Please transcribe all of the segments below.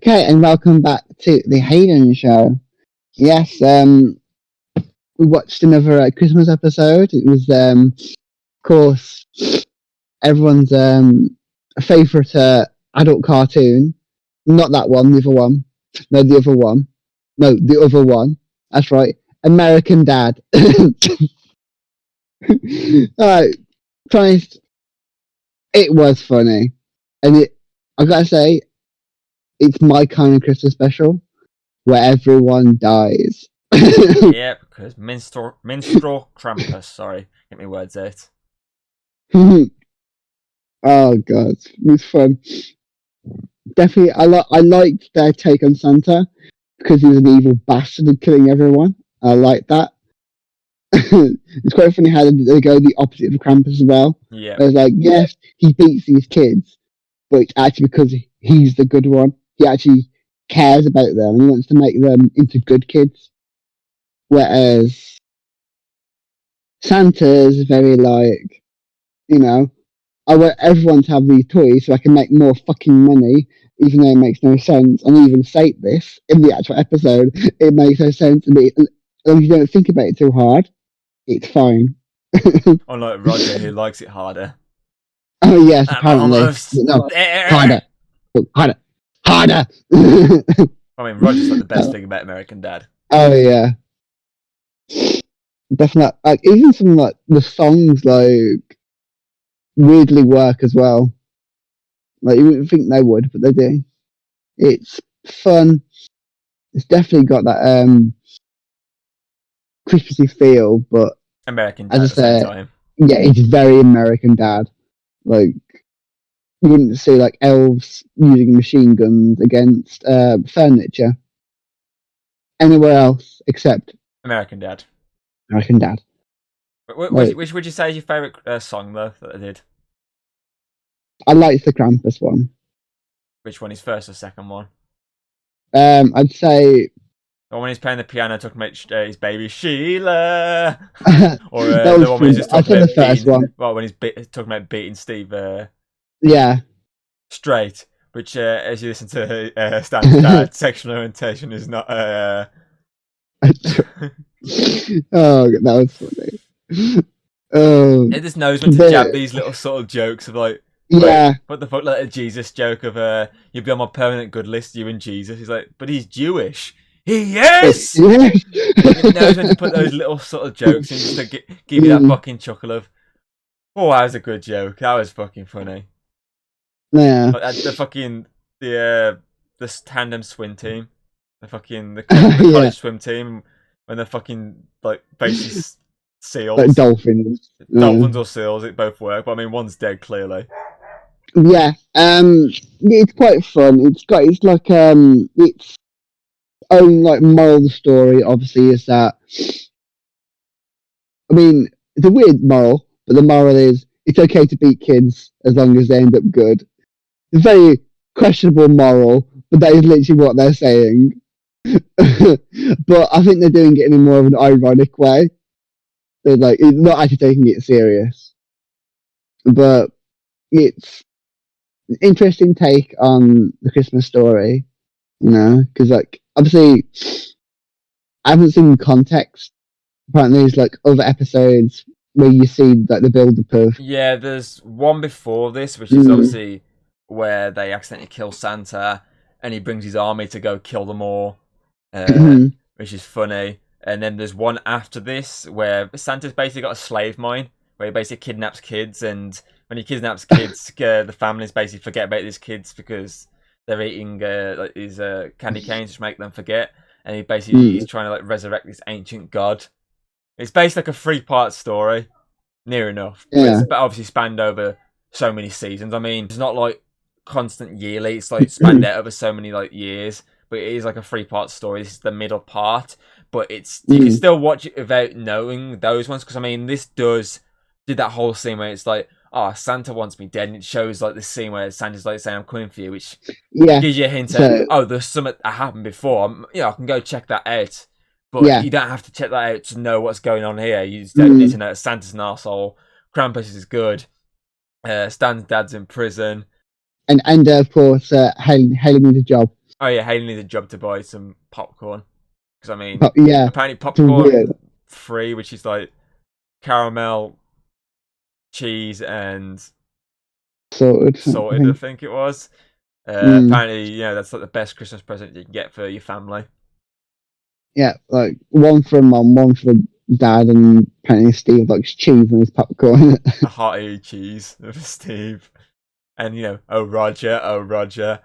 Okay, and welcome back to the Hayden show. Yes, we watched another Christmas episode. It was, of course, everyone's favourite adult cartoon. Not that one, the other one. No, the other one. No, the other one. That's right. American Dad. Alright, Christ, it was funny. And I gotta say, it's my kind of Christmas special where everyone dies. Yep, because Minstrel Krampus. Sorry, get me words out. Oh god, it was fun. Definitely, I liked their take on Santa because he was an evil bastard and killing everyone. I like that. It's quite funny how they go the opposite of Krampus as well. Yeah, it's like, yes, he beats these kids, but it's actually because he's the good one. He actually cares about them and he wants to make them into good kids. Whereas Santa's very like, I want everyone to have these toys so I can make more fucking money, even though it makes no sense. And even state this in the actual episode, it makes no sense to me. As long as you don't think about it too hard, it's fine. unlike Roger, who likes it harder. Oh yes, apparently. No, harder. I mean, Roger's like the best thing about American Dad. Oh yeah, definitely. Like even some like the songs like weirdly work as well. Like you wouldn't think they would, but they do. It's fun. It's definitely got that Christmassy feel, but American Dad at the same time. Yeah, it's very American Dad. Like you wouldn't see like elves using machine guns against furniture anywhere else except American Dad. American Dad. Which would you say is your favourite song though that I did? I liked the Krampus one. Which one is first or second one? I'd say when he's playing the piano talking about his baby Sheila, or the one when he's just talking about the first one. Well, when he's talking about beating Steve. Yeah. Straight, which as you listen to Stan's dad, sexual orientation is not. Oh, that was funny. It just knows when to jab these little sort of jokes of like. Yeah. What the fuck, like a Jesus joke of you'll be on my permanent good list, you and Jesus. He's like, but he's Jewish. He is! Yeah. He knows when to put those little sort of jokes in just to give you that fucking chuckle of, oh, that was a good joke. That was fucking funny. Yeah. Like, the tandem swim team. The college swim team. When they're fucking, like, basically seals. Like dolphins. Dolphins or seals, it both work. But I mean, one's dead, clearly. Yeah. It's quite fun. It's like, its own, like, moral of the story, obviously, is that, I mean, it's a weird moral, but the moral is it's okay to beat kids as long as they end up good. It's a very questionable moral, but that is literally what they're saying. But I think they're doing it in a more of an ironic way. They're like, it's not actually taking it serious. But it's an interesting take on the Christmas story, because, like, obviously, I haven't seen context. Apparently, there's, like, other episodes where you see, like, the build-up of... Yeah, there's one before this, which is obviously where they accidentally kill Santa, and he brings his army to go kill them all, which is funny. And then there's one after this where Santa's basically got a slave mine where he basically kidnaps kids, and when he kidnaps kids, the families basically forget about these kids because they're eating like these candy canes which make them forget, and he's trying to like resurrect this ancient god. It's basically like a 3-part story, near enough, but obviously spanned over so many seasons. I mean, it's not like constant yearly; it's like spanned out over so many like years. But it is like a 3-part story. This is the middle part, but you can still watch it without knowing those ones, because I mean, this did that whole scene where it's like, oh, Santa wants me dead, and it shows like this scene where Santa's like saying, "I'm coming for you," which gives you a hint at, oh, there's something that happened before. I can go check that out, but you don't have to check that out to know what's going on here. You just don't need to know that Santa's an arsehole, Krampus is good, Stan's dad's in prison, and of course, Haley needs a job. Oh yeah, Hayden needs a job to buy some popcorn. Because I mean, But yeah, apparently it's weird. popcorn free, which is like caramel, cheese, and Sorted. I salted. I think. think it was. Mm, Apparently, that's like the best Christmas present you can get for your family. yeah, like one for mum, one for dad, and apparently Steve likes cheese and his popcorn. A hearty cheese for Steve. And oh Roger,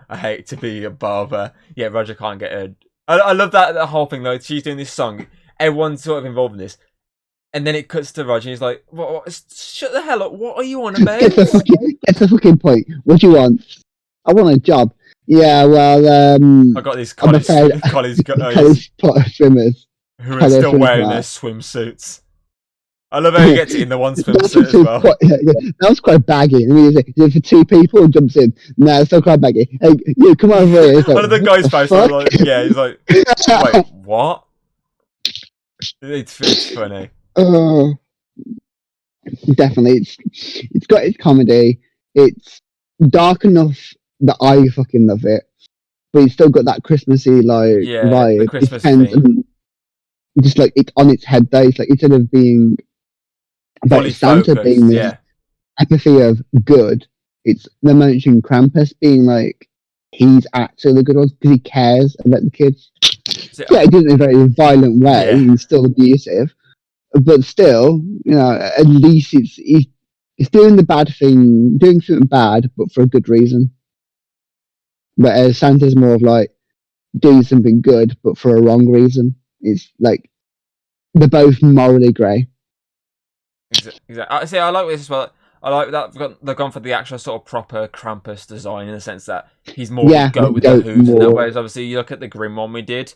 I hate to be a barber. Yeah, Roger can't get a. I love that whole thing though. She's doing this song. Everyone's sort of involved in this, and then it cuts to Roger. And he's like, "What? Shut the hell up! What are you on about?" Get the fucking point. What do you want? I want a job. Yeah, well, I got these I'm college afraid guys college swimmers. who are College still swimmers wearing their now. swimsuits. I love how he gets it in the one That swimsuit as well. that was quite baggy. I mean, is it for two people or jumps in? No, it's still quite baggy. Hey, you come over here. It's I like, love the what guy's the face. fuck? Like, yeah, he's like, wait, what? It's funny. Oh, definitely. It's got its comedy. It's dark enough that I fucking love it, but it's still got that Christmassy like Yeah, the vibe. It Christmas depends, theme. just like it's on its head though. It's like instead of being about Fully Santa being focused, this yeah. apathy of good, it's the mentioning Krampus being like he's actually the good one because he cares about the kids. So, Yeah, he did it in a very violent way. Yeah. He's still abusive, but still, at least it's doing the bad thing, doing something bad, but for a good reason. Whereas Santa's more of like doing something good, but for a wrong reason. It's like they're both morally grey. Exactly. I see. I like this as well. I like that they've gone for the actual sort of proper Krampus design in the sense that he's more the Yeah, goat with the goat hooves and that. more. Whereas obviously you look at the Grim one we did,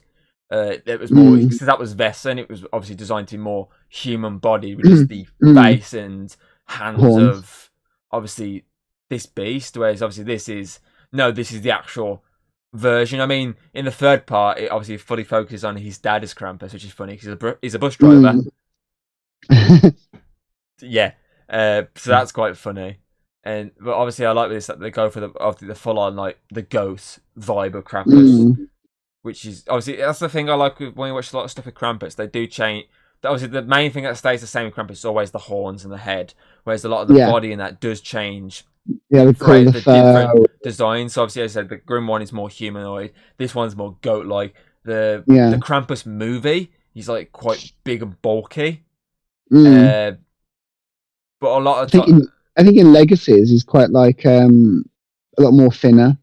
it was more because that was Vesson. It was obviously designed to be more human body with just the face and hands Horns. of obviously this beast. Whereas obviously this is the actual version. I mean, in the third part, it obviously fully focuses on his dad as Krampus, which is funny because he's a bus driver. Yeah, so that's quite funny. But obviously, I like this that they go for the full on like the ghost vibe of Krampus, which is obviously that's the thing I like when you watch a lot of stuff with Krampus. They do change. Obviously, the main thing that stays the same with Krampus is always the horns and the head, whereas a lot of the body in that does change. Yeah, the colour, The different designs. So obviously, as I said, the Grim one is more humanoid. This one's more goat-like. The Krampus movie, he's like quite big and bulky. But a lot of I think in Legacies he's quite like a lot more thinner.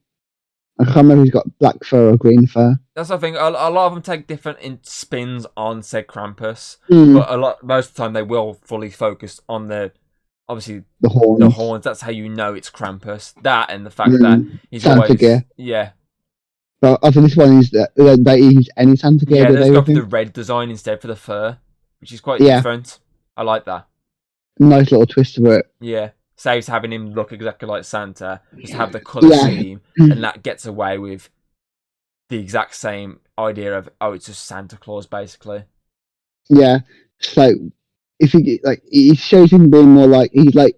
I can't remember if he's got black fur or green fur. That's the thing. A lot of them take different spins on said Krampus, but most of the time they will fully focus on obviously the horns. The horns. That's how you know it's Krampus. That and the fact that he's Santa always gear. Yeah. But I think this one is that they use any Santa gear. Yeah, let's go for the red design instead for the fur, which is quite different. I like that. Nice little twist to it. Yeah. Saves having him look exactly like Santa, just have the colour scheme, and that gets away with the exact same idea of it's just Santa Claus basically. Yeah, so if he it shows him being more like he's like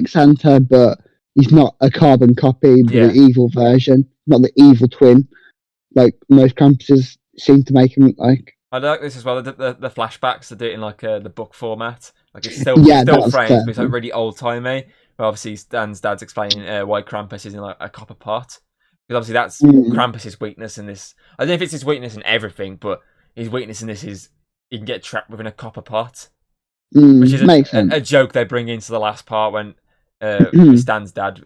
Santa, but he's not a carbon copy, but an evil version, not the evil twin, like most Krampuses seem to make him look like. I like this as well. The flashbacks they do it in like the book format. Like it's still frames, but it's like really old timey. But obviously, Dan's dad's explaining why Krampus is in like a copper pot, because obviously that's Krampus's weakness in this. I don't know if it's his weakness in everything, but his weakness in this is he can get trapped within a copper pot, which is a joke they bring into the last part when Stan's dad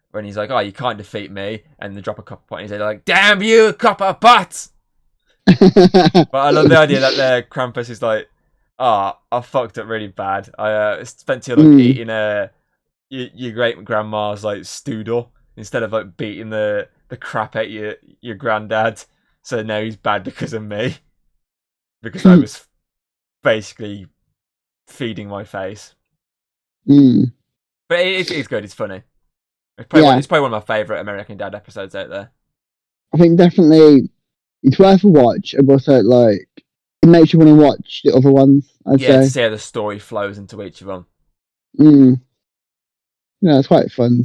when he's like, "Oh, you can't defeat me," and they drop a copper pot, and he's like, "Damn you, copper pot!" But I love the idea that Krampus is like, I fucked up really bad. I spent too long eating your great grandma's like stoodle instead of like beating the crap out your granddad. So now he's bad because of me, because I was basically feeding my face. But it's good. It's funny. It's probably one of my favourite American Dad episodes out there. I think definitely it's worth a watch, and also like it makes you want to watch the other ones. I'd say. To see how the story flows into each of them. Yeah, it's quite fun.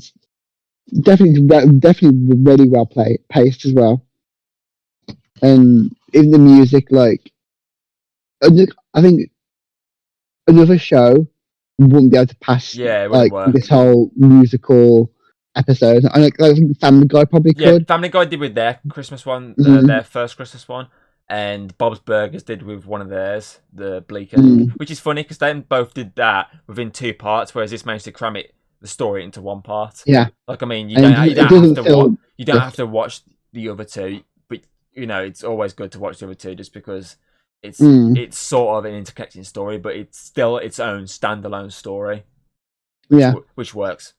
Definitely really well paced as well. and even the music, like I think another show wouldn't be able to pass Yeah, it wouldn't like work. this whole musical episode. I think Family Guy probably Yeah, could. Family Guy did with their Christmas one, Mm, their first Christmas one, and Bob's Burgers did with one of theirs, the Bleak Ending, mm, which is funny because they both did that within 2 parts, whereas this managed to cram the story into 1 part. yeah, Like, I mean, you and don't it doesn't feel you don't have just to watch the other 2, but you know it's always good to watch the other 2 just because mm, it's sort of an interconnecting story, but it's still its own standalone story, yeah, which works.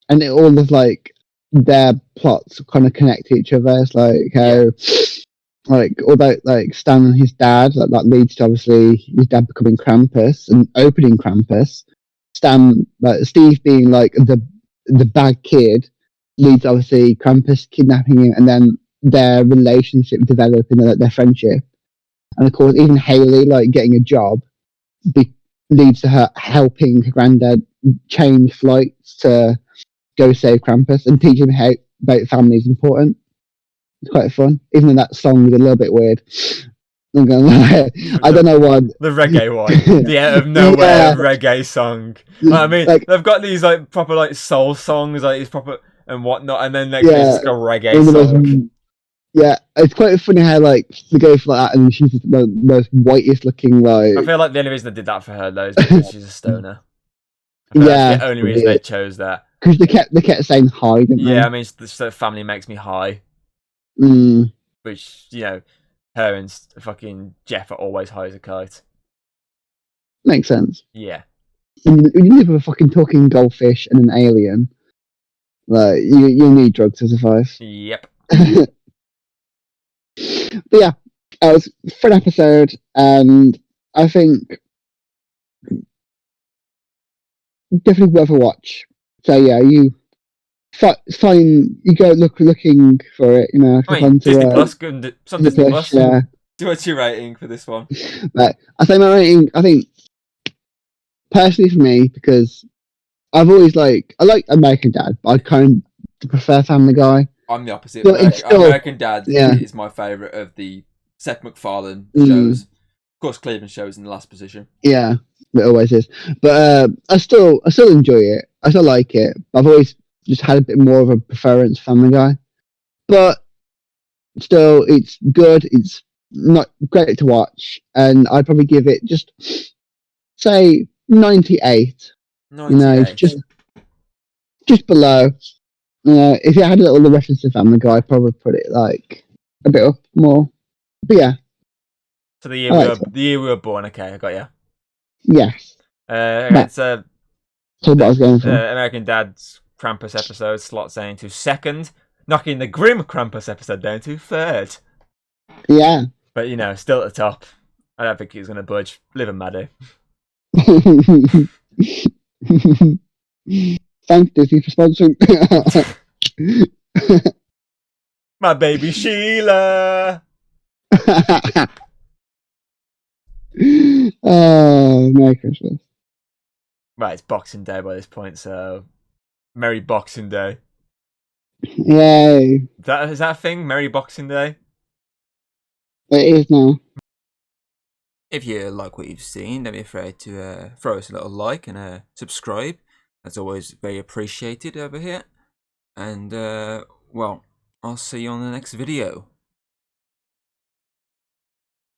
and all of like their plots kind of connect to each other. It's like how like although like Stan and his dad, like that leads to obviously his dad becoming Krampus and opening Krampus. Stan, like Steve being like the bad kid, leads obviously Krampus kidnapping him, and then their relationship developing, their friendship, and of course even Haley like getting a job leads to her helping her granddad change flights to go save Krampus and teach him how about family is important. It's quite fun, even though that song is a little bit weird. I'm gonna lie. I don't know why. The reggae one, the out of nowhere reggae song. I mean, like, they've got these like proper like soul songs, like it's proper and whatnot, and then next it's just a reggae song. Yeah, it's quite funny how like they go for that, and she's just the most whitest looking. Like, I feel like the only reason they did that for her though is because she's a stoner. That's the only reason they chose that. Because they kept saying hi, didn't they? Yeah, I mean, the family makes me high. Mm. Which, you know, her and fucking Jeff are always high as a kite. Makes sense. Yeah. When you live with a fucking talking goldfish and an alien, like you need drugs to survive. Yep. But yeah, it was a fun episode, and I think definitely worth a watch. So yeah, you find you go looking for it. You know, I mean, Disney Plus, it's on Disney Plus. Yeah. What's your rating for this one? But I say my rating. I think personally for me, because I've always I like American Dad, but I kind of prefer Family Guy. I'm the opposite. But American Dad is my favourite of the Seth MacFarlane shows. Of course, Cleveland shows in the last position. Yeah, it always is. But I still enjoy it. I still like it. I've always just had a bit more of a preference for Family Guy. But still, it's good. It's not great to watch, and I'd probably give it just say 98. 98. You know, it's just below. If it had a little reference to Family Guy, I'd probably put it like a bit up more. But yeah. So the year we were born. Okay, I got you. Yes. It's what I was going for. American Dad's Krampus episode slots into second, knocking the Grim Krampus episode down to third. Yeah. But you know, still at the top. I don't think he's gonna budge. Live and Maddie. Thanks Disney for sponsoring. My baby Sheila. Oh, Merry Christmas. Right, it's Boxing Day by this point, so Merry Boxing Day. Yay. Is that a thing? Merry Boxing Day? It is now. If you like what you've seen, don't be afraid to throw us a little like and subscribe. That's always very appreciated over here. And, well, I'll see you on the next video.